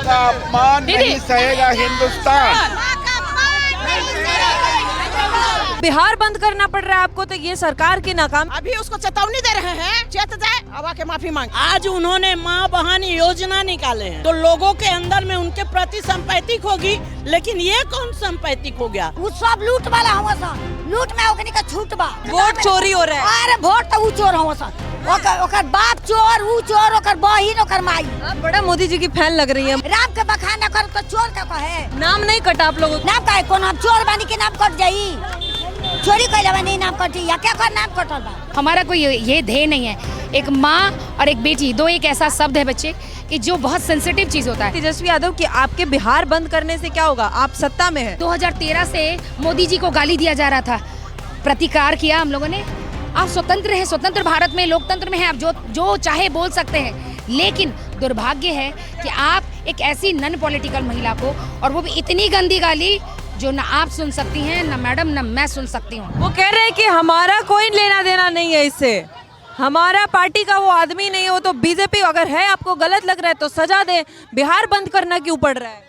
का अपमान नहीं सहेगा हिंदुस्तान। बिहार बंद करना पड़ रहा है आपको, तो ये सरकार की नाकाम। अभी उसको चेतावनी दे रहे हैं, चेत जाए अब आके माफी मांगे। आज उन्होंने माँ बहन योजना निकाले हैं तो लोगों के अंदर में उनके प्रति संपैतिक होगी, लेकिन ये कौन संपैतिक हो गया? वो सब लूट वाला हुआ सा, लूट में ओकनी का छूट बा, वोट चोरी हो रहा है। अरे वोट तो वो चोर हुआ सा, ओकर बाप चोर, वो चोर, ओकर बहिन, ओकर माई। आप बड़ा मोदी जी की फैन लग रही है। राम के बखाना कर तो चोर का कहे। नाम नहीं कटा आप लोगों नाम का है कौन? हम चोर बानी के नाम कट जाई, चोरी कैला बानी नाम कट जाई, या क्या कर नाम कटल बा? हमारा कोई ये ध्येय नहीं है। एक माँ और एक बेटी, दो एक ऐसा शब्द है बच्चे कि जो बहुत सेंसिटिव चीज होता है। तेजस्वी यादव कि आपके बिहार बंद करने से क्या होगा? आप सत्ता में है। 2013 से मोदी जी को गाली दिया जा रहा था, प्रतिकार किया हम लोगों ने। आप स्वतंत्र हैं, स्वतंत्र भारत में लोकतंत्र में है, आप जो चाहे बोल सकते हैं, लेकिन दुर्भाग्य है कि आप एक ऐसी नॉन पॉलिटिकल महिला को, और वो भी इतनी गंदी गाली जो ना आप सुन सकती हैं, ना मैडम, ना मैं सुन सकती हूँ। वो कह रहे हैं कि हमारा कोई लेना देना नहीं है इससे, हमारा पार्टी का वो आदमी नहीं है, वो तो बीजेपी। अगर है आपको गलत लग रहा है तो सजा दे, बिहार बंद करना क्यों पड़ रहा है?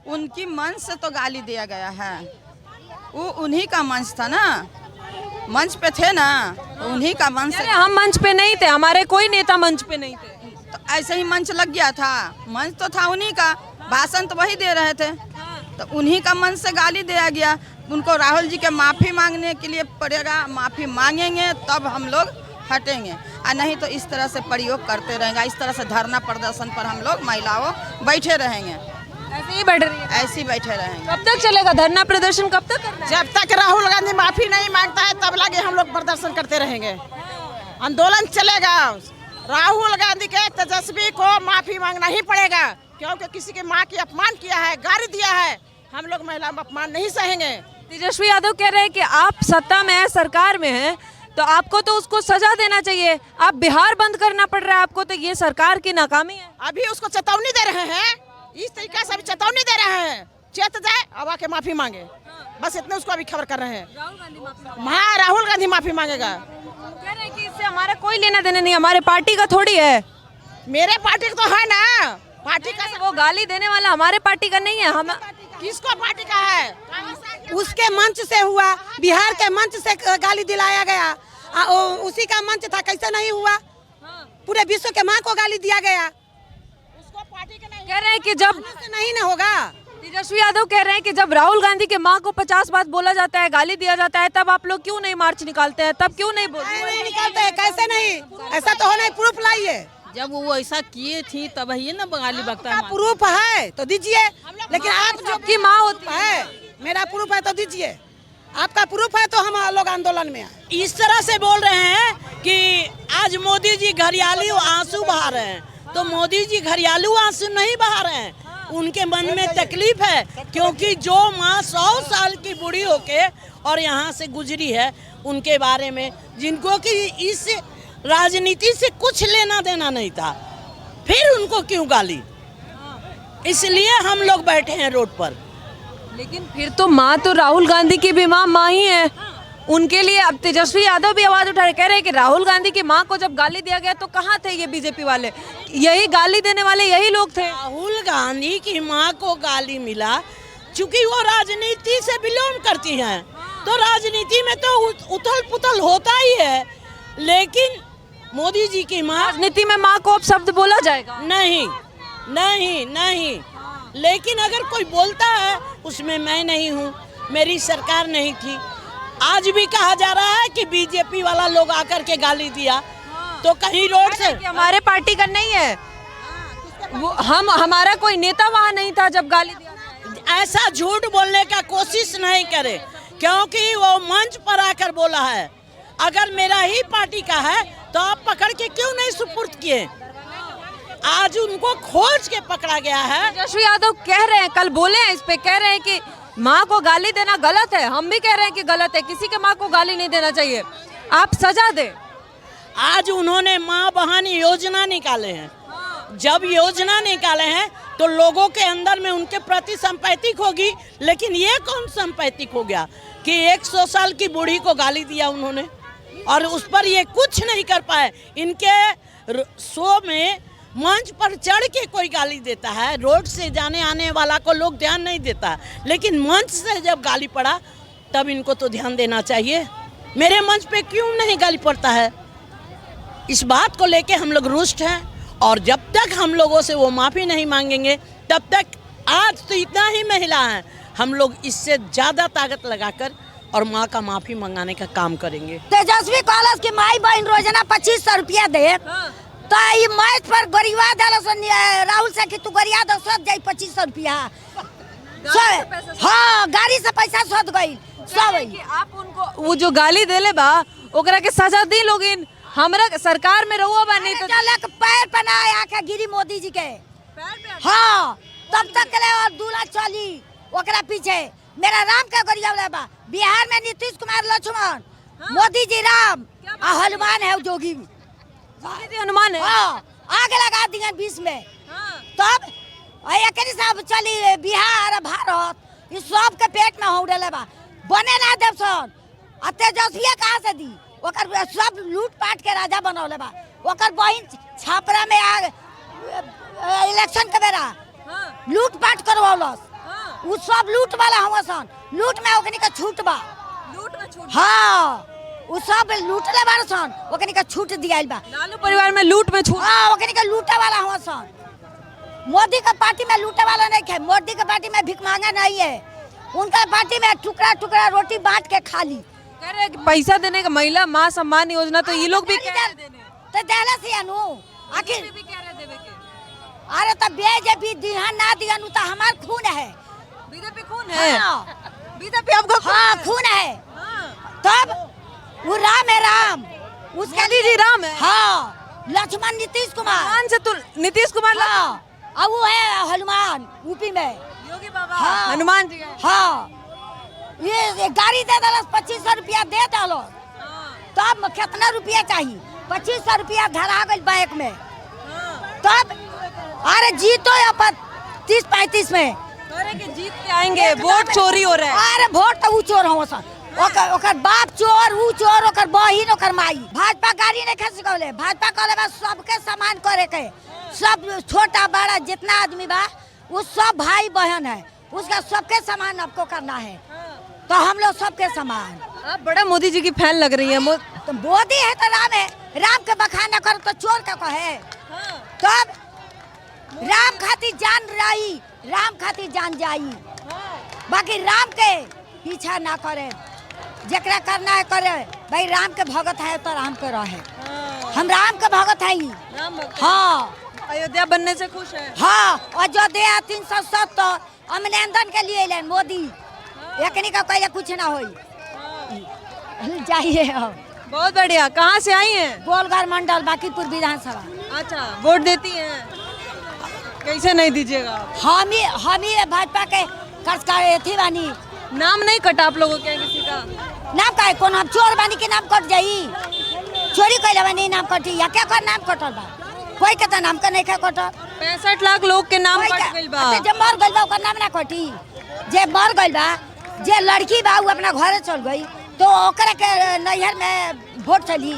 उनकी मंच से तो गाली दिया गया है, वो उन्हीं का मंच था ना, मंच पे थे ना, तो उन्हीं का मंच। हम मंच पे नहीं थे, हमारे कोई नेता मंच पे नहीं थे, तो ऐसे ही मंच लग गया था, मंच तो था उन्हीं का, भाषण तो वही दे रहे थे, तो उन्हीं का मंच से गाली दिया गया। उनको राहुल जी के माफ़ी मांगने के लिए पड़ेगा, माफ़ी मांगेंगे तब हम लोग हटेंगे, और नहीं तो इस तरह से प्रयोग करते रहेंगे। इस तरह से धरना प्रदर्शन पर हम लोग महिलाओं बैठे रहेंगे, ऐसे ही बैठ रही है, ऐसे ही बैठे रहेंगे। कब तक चलेगा धरना प्रदर्शन? कब तक करना है? जब तक राहुल गांधी माफी नहीं मांगता है तब लगे हम लोग प्रदर्शन करते रहेंगे, आंदोलन चलेगा। राहुल गांधी के तेजस्वी को माफी मांगना ही पड़ेगा, क्योंकि किसी के माँ की अपमान किया है, गाली दिया है, हम लोग महिला अपमान नहीं सहेंगे। तेजस्वी यादव कह रहे हैं कि आप सत्ता में है, सरकार में है, तो आपको तो उसको सजा देना चाहिए। आप बिहार बंद करना पड़ रहा है आपको, तो ये सरकार की नाकामी है। अभी उसको चेतावनी दे रहे हैं, इस तरीके से अभी चेतावनी दे रहे हैं, चेत जाए अब आके माफी मांगे, बस इतने उसको अभी खबर कर रहे हैं। हाँ, राहुल गांधी माफी मांगेगा। कह रहे हैं कि इससे हमारा कोई लेना देना नहीं, हमारे पार्टी का थोड़ी है। मेरे पार्टी का तो है ना, पार्टी का। वो गाली देने वाला हमारे पार्टी का नहीं है। हम किसको पार्टी का है? उसके मंच से हुआ, बिहार के मंच से गाली दिलाया गया, उसी का मंच था, कैसे नहीं हुआ? पूरे विश्व के माँ को गाली दिया गया। उसको पार्टी का नहीं। कह रहे हैं कि जब नहीं ना होगा। तेजस्वी यादव कह रहे हैं कि जब राहुल गांधी के माँ को 50 बात बोला जाता है, गाली दिया जाता है, तब आप लोग क्यों नहीं मार्च निकालते हैं? तब क्यों नहीं बोलते? नहीं निकालते हैं, कैसे नहीं? ऐसा तो होना, प्रूफ लाइए। जब वो ऐसा किए थी तब ये ना बंगाली बकता है। प्रूफ है तो दीजिए, लेकिन आप जो की माँ होती है, मेरा प्रूफ है तो दीजिए। आपका प्रूफ है तो हम लोग आंदोलन में आए। इस तरह से बोल रहे हैं कि आज मोदी जी घरियालू आंसू बहा रहे हैं, तो मोदी जी घरियालू आंसू नहीं बहा रहे हैं, उनके मन में तकलीफ है, क्योंकि जो माँ 100 साल की बूढ़ी होके और यहाँ से गुजरी है, उनके बारे में, जिनको कि इस राजनीति से कुछ लेना देना नहीं था, फिर उनको क्यों गाली? इसलिए हम लोग बैठे हैं रोड पर। लेकिन फिर तो माँ तो राहुल गांधी की भी माँ ही है, उनके लिए अब तेजस्वी यादव भी आवाज उठा रहे, कह रहे हैं कि राहुल गांधी की माँ को जब गाली दिया गया तो कहाँ थे ये बीजेपी वाले? यही गाली देने वाले यही लोग थे। राहुल गांधी की माँ को गाली मिला चूंकि वो राजनीति से बिलोंग करती हैं, तो राजनीति में तो उथल पुथल होता ही है, लेकिन मोदी जी की माँ, राजनीति में माँ को अब शब्द बोला जाएगा? नहीं नहीं नहीं, लेकिन अगर कोई बोलता है उसमें मैं नहीं हूँ, मेरी सरकार नहीं थी। आज भी कहा जा रहा है कि बीजेपी वाला लोग आकर के गाली दिया, तो कहीं रोड से हमारे पार्टी का नहीं है वो, हमारा कोई नेता वहाँ नहीं था जब गाली दिया। ऐसा झूठ बोलने का कोशिश नहीं करे, क्योंकि वो मंच पर आकर बोला है। अगर मेरा ही पार्टी का है तो आप पकड़ के क्यों नहीं सुपुर्द किए? आज उनको खोज के पकड़ा गया है। तेजस्वी यादव कह रहे हैं, कल बोले हैं इस पे, कह रहे हैं कि माँ को गाली देना गलत है। हम भी कह रहे हैं कि गलत है, किसी के माँ को गाली नहीं देना चाहिए, आप सजा दे। आज उन्होंने माँ बहन योजना निकाले हैं, जब योजना निकाले हैं तो लोगों के अंदर में उनके प्रति संपैतिक होगी, लेकिन ये कौन संपैतिक हो गया कि 100 साल की बूढ़ी को गाली दिया उन्होंने और उस पर ये कुछ नहीं कर पाए। इनके शो में मंच पर चढ़ के कोई गाली देता है, रोड से जाने आने वाला को लोग ध्यान नहीं देता, लेकिन मंच से जब गाली पड़ा तब इनको तो ध्यान देना चाहिए। मेरे मंच पे क्यों नहीं गाली पड़ता है? इस बात को लेके हम लोग रुष्ट हैं और जब तक हम लोगों से वो माफ़ी नहीं मांगेंगे तब तक, आज तो इतना ही महिला है, हम लोग इससे ज़्यादा ताकत लगाकर और माँ का माफ़ी मंगाने का काम करेंगे। तेजस्वी कॉलेज की माई बहन रोजाना 2500 रुपया दे, तो ये मैच पर गरिया राहुल से कि तू गरिया दो सद जाई 2500 रुपया। हाँ, गाड़ी से पैसा सद गई सब। आप उनको वो जो गाली देले बा ओकरा के सजा दी लोगिन, हमरा सरकार में रहुआ बा नहीं तो चलक पैर पनाए आके गिरी मोदी जी के। हाँ, तब तक के और दूल्हा चली ओकरा पीछे। मेरा राम का गरिया बा, बिहार में नीतीश कुमार लक्ष्मण, मोदी जी राम, हनुमान है जोगी जी हनुमान है। हाँ, आगे लगा दिए 20 में। तब एक साहब चली बिहार भारत, इस सब के पेट में हो डले बा, बने ना देव सन। तेजस्वी कहाँ से दी? ओकर सब लूट पाट के राजा बनौले बा। ओकर बहिन छापरा में इलेक्शन के बेरा लूट पाट करवलस। उ सब लूट वाला हुआ सन, लूट में ओकनी का छूट बा। लूट में छूट? हाँ, उ सब लूटले बार सन, ओकनी का छूट दियाइल बा। लालू परिवार में लूट में छूट? हाँ, ओकनी का लूटे वाला हुआ सन। मोदी का पार्टी में लूटे वाला नहीं है, मोदी का पार्टी में भिख मांगा नहीं है। उनका पार्टी में टुकड़ा टुकड़ा रोटी बांट के खा ली। कह रहे कि पैसा देने का महिला माँ सम्मान योजना, तो ये लोग भी कह रहे देने तो देला से अनु आखिर भी कह रहे देवे के। अरे तो बीजेपी दिहा ना दिया नु तो हमार खून है। बीजेपी खून है? हाँ, बीजेपी आपका खून हाँ है? खून है। तब वो राम है, राम उसके मोदी जी राम है? हाँ, लक्ष्मण नीतीश कुमार। हनुमान से तो नीतीश कुमार हाँ, अब वो है हनुमान यूपी में, योगी बाबा। हाँ, हनुमान जी है। हाँ, ये गाड़ी दे दलस 2500 रुपया दे दलो, तब कितना रुपया चाहिए? 2500 रुपया धरा गई बैंक में। तब अरे जीतो अपन 30-35 में के जीत के आएंगे, वोट चोरी हो रहा है। अरे वोट तो ऊ चोर हो सन, ओकर बाप चोर, ऊ चोर, ओकर बहिन, ओकर माई। भाजपा गाड़ी नहीं खस गले, भाजपा कहले बा सबके समान करे के, सब छोटा बड़ा जितना आदमी बा वो सब भाई बहन है, उसका सबके समान आपको करना है, तो हम लोग सबके समान। आप बड़ा मोदी जी की फैन लग रही है। तो मोदी है तो राम है, राम के बखाना करो तो चोर का कहे। तब राम खातिर जान रही, राम खातिर जान जाई, बाकी राम के पीछा ना करे, जकरा करना है करे। भाई राम के भगत है तो राम के रहे, हम राम के भगत है। हाँ, अयोध्या बनने से खुश है? हाँ, अयोध्या 370 अमलेंदन के लिए लेन मोदी, एकनी का पहले कुछ ना होई जाइए। बहुत बढ़िया। कहाँ से आई हैं? गोलघर मंडल, बाकीपुर विधानसभा। अच्छा, वोट देती हैं? कैसे नहीं दीजिएगा? हम ही भाजपा के कर्ज थी बानी। नाम नहीं कटा आप लोगों के किसी का? नाम का कौन? हम चोर बानी के नाम कट जाई? चोरी कैले बानी नाम कटी या क्या कर नाम कटल बा? कोई के तो नाम का नहीं का कटल। 65 लाख लोग के नाम कट गइल बा। जे मर गइल बा ओकर नाम ना कटी? जे मर गइल बा, जे लड़की बा वो अपना घरे चल गई तो ओकरा के नैहर में वोट चली,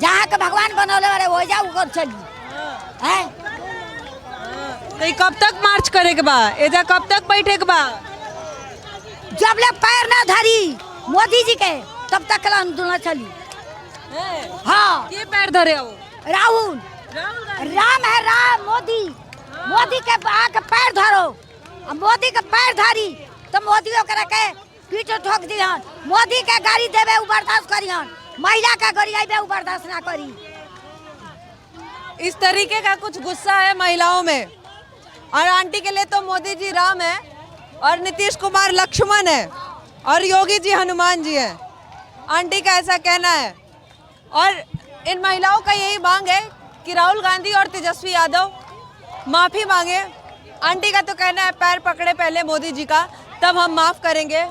जहाँ के भगवान बनौले वाले वो जा उकर चली है। तो कब तक मार्च करे के बा? एजा कब तक बैठे के बा? जब ले पैर ना धरी मोदी जी के तब तक आंदोलन चली। हाँ, ये पैर धरे हो? राहुल राम है, राम मोदी, मोदी के आके पैर धरो, मोदी के पैर धरी तो मोदी ओकरा के पीठ ठोक दिहन। मोदी के गाड़ी देवे उ बर्दाश्त करिहन, महिला का गाड़ी आइबे उ बर्दाश्त ना करी। इस तरीके का कुछ गुस्सा है महिलाओं में। और आंटी के लिए तो मोदी जी राम है और नीतीश कुमार लक्ष्मण है और योगी जी हनुमान जी हैं। आंटी का ऐसा कहना है। और इन महिलाओं का यही मांग है कि राहुल गांधी और तेजस्वी यादव माफ़ी मांगे। आंटी का तो कहना है पैर पकड़े पहले मोदी जी का, तब हम माफ़ करेंगे।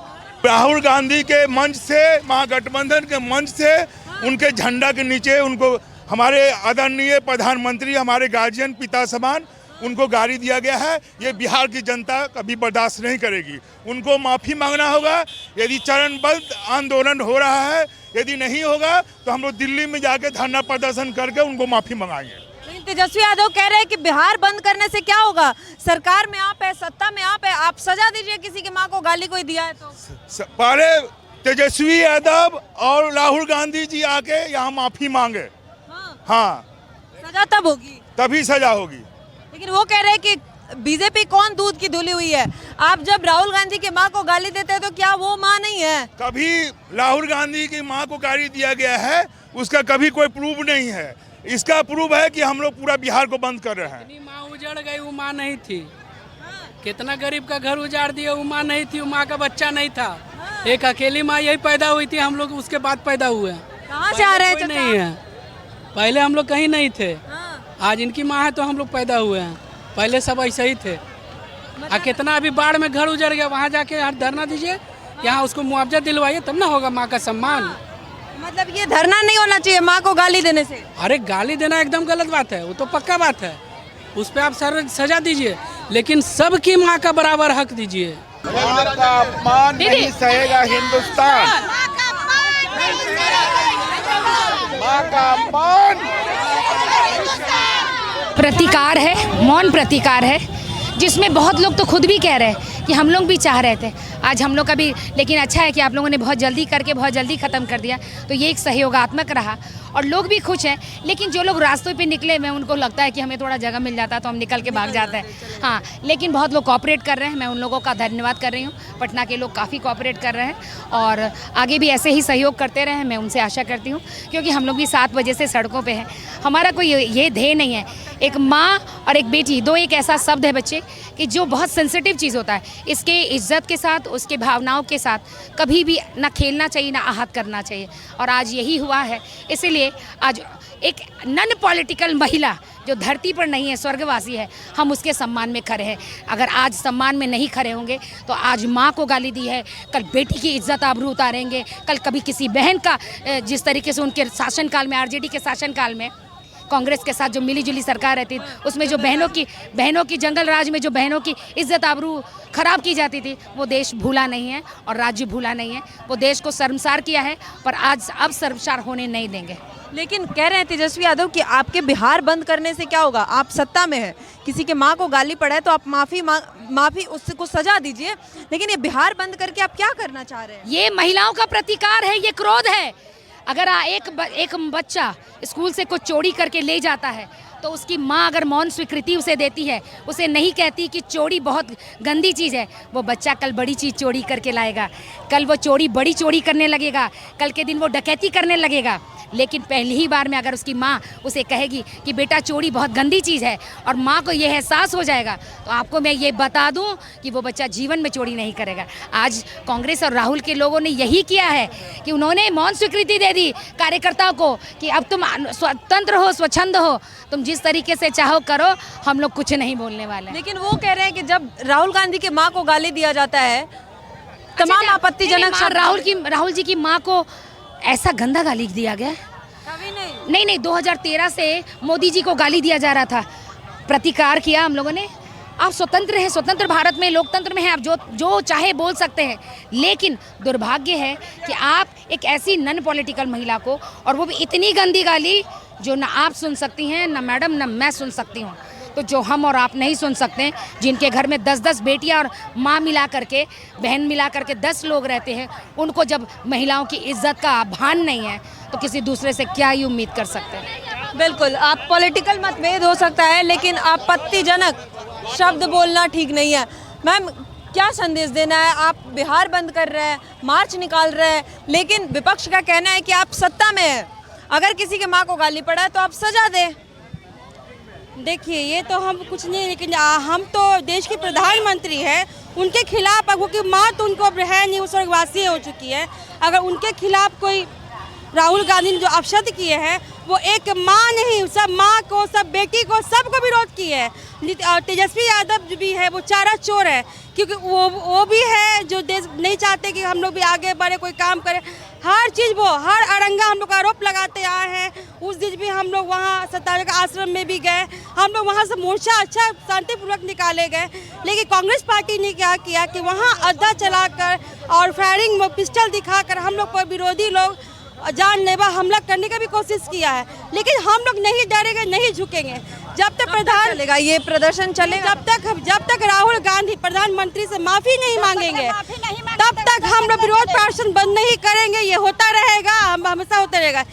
राहुल गांधी के मंच से, महागठबंधन के मंच से, उनके झंडा के नीचे उनको हमारे आदरणीय प्रधानमंत्री, हमारे गार्जियन पिता समान, उनको गाली दिया गया है। ये बिहार की जनता कभी बर्दाश्त नहीं करेगी। उनको माफ़ी मांगना होगा। यदि चरणबद्ध आंदोलन हो रहा है, यदि नहीं होगा तो हम लोग दिल्ली में जाके धरना प्रदर्शन करके उनको माफ़ी मंगाएंगे। लेकिन तेजस्वी यादव कह रहे हैं कि बिहार बंद करने से क्या होगा, सरकार में आप है, सत्ता में आप है, आप सजा दीजिए किसी की माँ को गाली कोई दिया है तो। पहले तेजस्वी यादव और राहुल गांधी जी आके यहाँ माफी मांगे। हाँ, सजा तब होगी, तभी सजा होगी। लेकिन वो कह रहे हैं कि बीजेपी कौन दूध की धुली हुई है, आप जब राहुल गांधी की माँ को गाली देते हैं तो क्या वो माँ नहीं है? कभी राहुल गांधी की माँ को गाली दिया गया है, उसका कभी कोई प्रूफ नहीं है। इसका प्रूफ है कि हम लोग पूरा बिहार को बंद कर रहे हैं। माँ उजड़ गई, वो माँ नहीं थी। कितना गरीब का घर उजाड़ दिया, वो माँ नहीं थी, वो माँ का बच्चा नहीं था। एक अकेली माँ यही पैदा हुई थी, हम लोग उसके बाद पैदा हुए। कहाँ से आ रहे हैं? नहीं है, पहले हम लोग कहीं नहीं थे। आज इनकी माँ है तो हम लोग पैदा हुए हैं, पहले सब ऐसे ही थे। कितना अभी बाढ़ में घर उजड़ गया, वहाँ जाके धरना दीजिए, यहाँ उसको मुआवजा दिलवाइए, तब ना होगा माँ का सम्मान। मतलब ये धरना नहीं होना चाहिए माँ को गाली देने से? अरे गाली देना एकदम गलत बात है, वो तो पक्का बात है, उस पर आप सजा दीजिए, लेकिन सबकी माँ का बराबर हक दीजिए। माँ का अपमान नहीं सहेगा हिंदुस्तान, माँ का अपमान। प्रतिकार है, मौन प्रतिकार है, जिसमें बहुत लोग तो खुद भी कह रहे हैं कि हम लोग भी चाह रहे थे, आज हम लोग का भी, लेकिन अच्छा है कि आप लोगों ने बहुत जल्दी करके बहुत जल्दी ख़त्म कर दिया, तो ये एक सहयोगात्मक रहा और लोग भी खुश हैं। लेकिन जो लोग रास्तों पे निकले में उनको लगता है कि हमें थोड़ा जगह मिल जाता तो हम निकल के भाग जाते हैं। हाँ, लेकिन बहुत लोग कोऑपरेट कर रहे हैं, मैं उन लोगों का धन्यवाद कर रही हूँ। पटना के लोग काफ़ी कोऑपरेट कर रहे हैं और आगे भी ऐसे ही सहयोग करते रहें, मैं उनसे आशा करती हूँ, क्योंकि हम लोग भी 7 बजे से सड़कों पर हैं। हमारा कोई ये ध्येय नहीं है, एक माँ और एक बेटी, दो एक ऐसा शब्द है बच्चे कि जो बहुत सेंसिटिव चीज़ होता है, इसके इज्जत के साथ, उसके भावनाओं के साथ कभी भी ना खेलना चाहिए, ना आहत करना चाहिए, और आज यही हुआ है। इसीलिए आज एक नॉन पॉलिटिकल महिला जो धरती पर नहीं है, स्वर्गवासी है, हम उसके सम्मान में खड़े हैं। अगर आज सम्मान में नहीं खड़े होंगे तो आज माँ को गाली दी है, कल बेटी की इज्जत आबरू उतारेंगे, कल कभी किसी बहन का, जिस तरीके से उनके शासनकाल में, आरजेडी के शासनकाल में कांग्रेस के साथ जो मिलीजुली सरकार रहती थी, उसमें जो बहनों की जंगल राज में जो बहनों की इज्जत आबरू खराब की जाती थी, वो देश भूला नहीं है और राज्य भूला नहीं है। वो देश को शर्मसार किया है, पर आज अब शर्मसार होने नहीं देंगे। लेकिन कह रहे हैं तेजस्वी यादव कि आपके बिहार बंद करने से क्या होगा, आप सत्ता में है, किसी के माँ को गाली पड़ा है तो आप माफी उससे को सजा दीजिए, लेकिन ये बिहार बंद करके आप क्या करना चाह रहे हैं? ये महिलाओं का प्रतिकार है, ये क्रोध है। अगर एक बच्चा स्कूल से कुछ चोरी करके ले जाता है तो उसकी माँ अगर मौन स्वीकृति उसे देती है, उसे नहीं कहती कि चोरी बहुत गंदी चीज़ है, वो बच्चा कल बड़ी चीज़ चोरी करके लाएगा, कल वो बड़ी चोरी करने लगेगा, कल के दिन वो डकैती करने लगेगा। लेकिन पहली ही बार में अगर उसकी माँ उसे कहेगी कि बेटा चोरी बहुत गंदी चीज़ है, और माँ को ये एहसास हो जाएगा, तो आपको मैं ये बता दूं कि वो बच्चा जीवन में चोरी नहीं करेगा। आज कांग्रेस और राहुल के लोगों ने यही किया है कि उन्होंने मौन स्वीकृति दे दी कार्यकर्ताओं को कि अब तुम स्वतंत्र हो, स्वच्छंद हो, तुम जिस तरीके से चाहो करो, हम लोग कुछ नहीं बोलने वाले। लेकिन वो कह रहे हैं कि जब राहुल गांधी की माँ को गाली दिया जाता है, तमाम आपत्तिजनक शब्द, राहुल जी की माँ को ऐसा गंदा गाली दिया गया? कभी नहीं, 2013 से मोदी जी को गाली दिया जा रहा था, प्रतिकार किया हम लोगों ने। आप स्वतंत्र हैं, स्वतंत्र भारत में, लोकतंत्र में हैं, आप जो चाहे बोल सकते हैं, लेकिन दुर्भाग्य है कि आप एक ऐसी नॉन पॉलिटिकल महिला को, और वो भी इतनी गंदी गाली जो ना आप सुन सकती हैं, ना मैडम, ना मैं सुन सकती हूँ, तो जो हम और आप नहीं सुन सकते, जिनके घर में 10-10 बेटियां और माँ मिला करके, बहन मिला करके 10 लोग रहते हैं, उनको जब महिलाओं की इज्जत का भान नहीं है तो किसी दूसरे से क्या ही उम्मीद कर सकते हैं। बिल्कुल, आप पॉलिटिकल मतभेद हो सकता है, लेकिन आपत्तिजनक शब्द बोलना ठीक नहीं है। मैम, क्या संदेश देना है? आप बिहार बंद कर रहे हैं, मार्च निकाल रहे हैं, लेकिन विपक्ष का कहना है कि आप सत्ता में हैं, अगर किसी के माँ को गाली पड़ा है तो आप सजा दें। देखिए, ये तो हम कुछ नहीं, लेकिन हम तो देश के प्रधानमंत्री हैं, उनके खिलाफ, क्योंकि माँ तो उनको अब है नहीं, वो स्वर्गवासी हो चुकी है, अगर उनके खिलाफ कोई राहुल गांधी ने जो अपशब्द किए हैं, वो एक माँ नहीं, सब माँ को, सब बेटी को, सबको विरोध किए है। और तेजस्वी यादव जो भी है वो चारा चोर है, क्योंकि वो भी है जो देश नहीं चाहते कि हम लोग भी आगे बढ़े, कोई काम करें, हर चीज़ वो, हर अड़ंगा हम लोग आरोप लगाते आए हैं। उस दिन भी हम लोग वहाँ सत्याग्रह का आश्रम में भी गए, हम लोग वहाँ से मोर्चा अच्छा शांतिपूर्वक निकाले गए, लेकिन कांग्रेस पार्टी ने क्या किया कि वहाँ अड्डा चलाकर और फायरिंग में पिस्टल दिखाकर हम लोग पर विरोधी लोग जानलेवा हमला करने का भी कोशिश किया है, लेकिन हम लोग नहीं डरेंगे, नहीं झुकेंगे। जब तक प्रधान चलेगा ये प्रदर्शन चलेगा, जब तक राहुल गांधी प्रधानमंत्री से माफी नहीं मांगेंगे तब तक हम लोग विरोध प्रदर्शन बंद नहीं करेंगे। ये होता रहेगा, हम हमेशा होता रहेगा।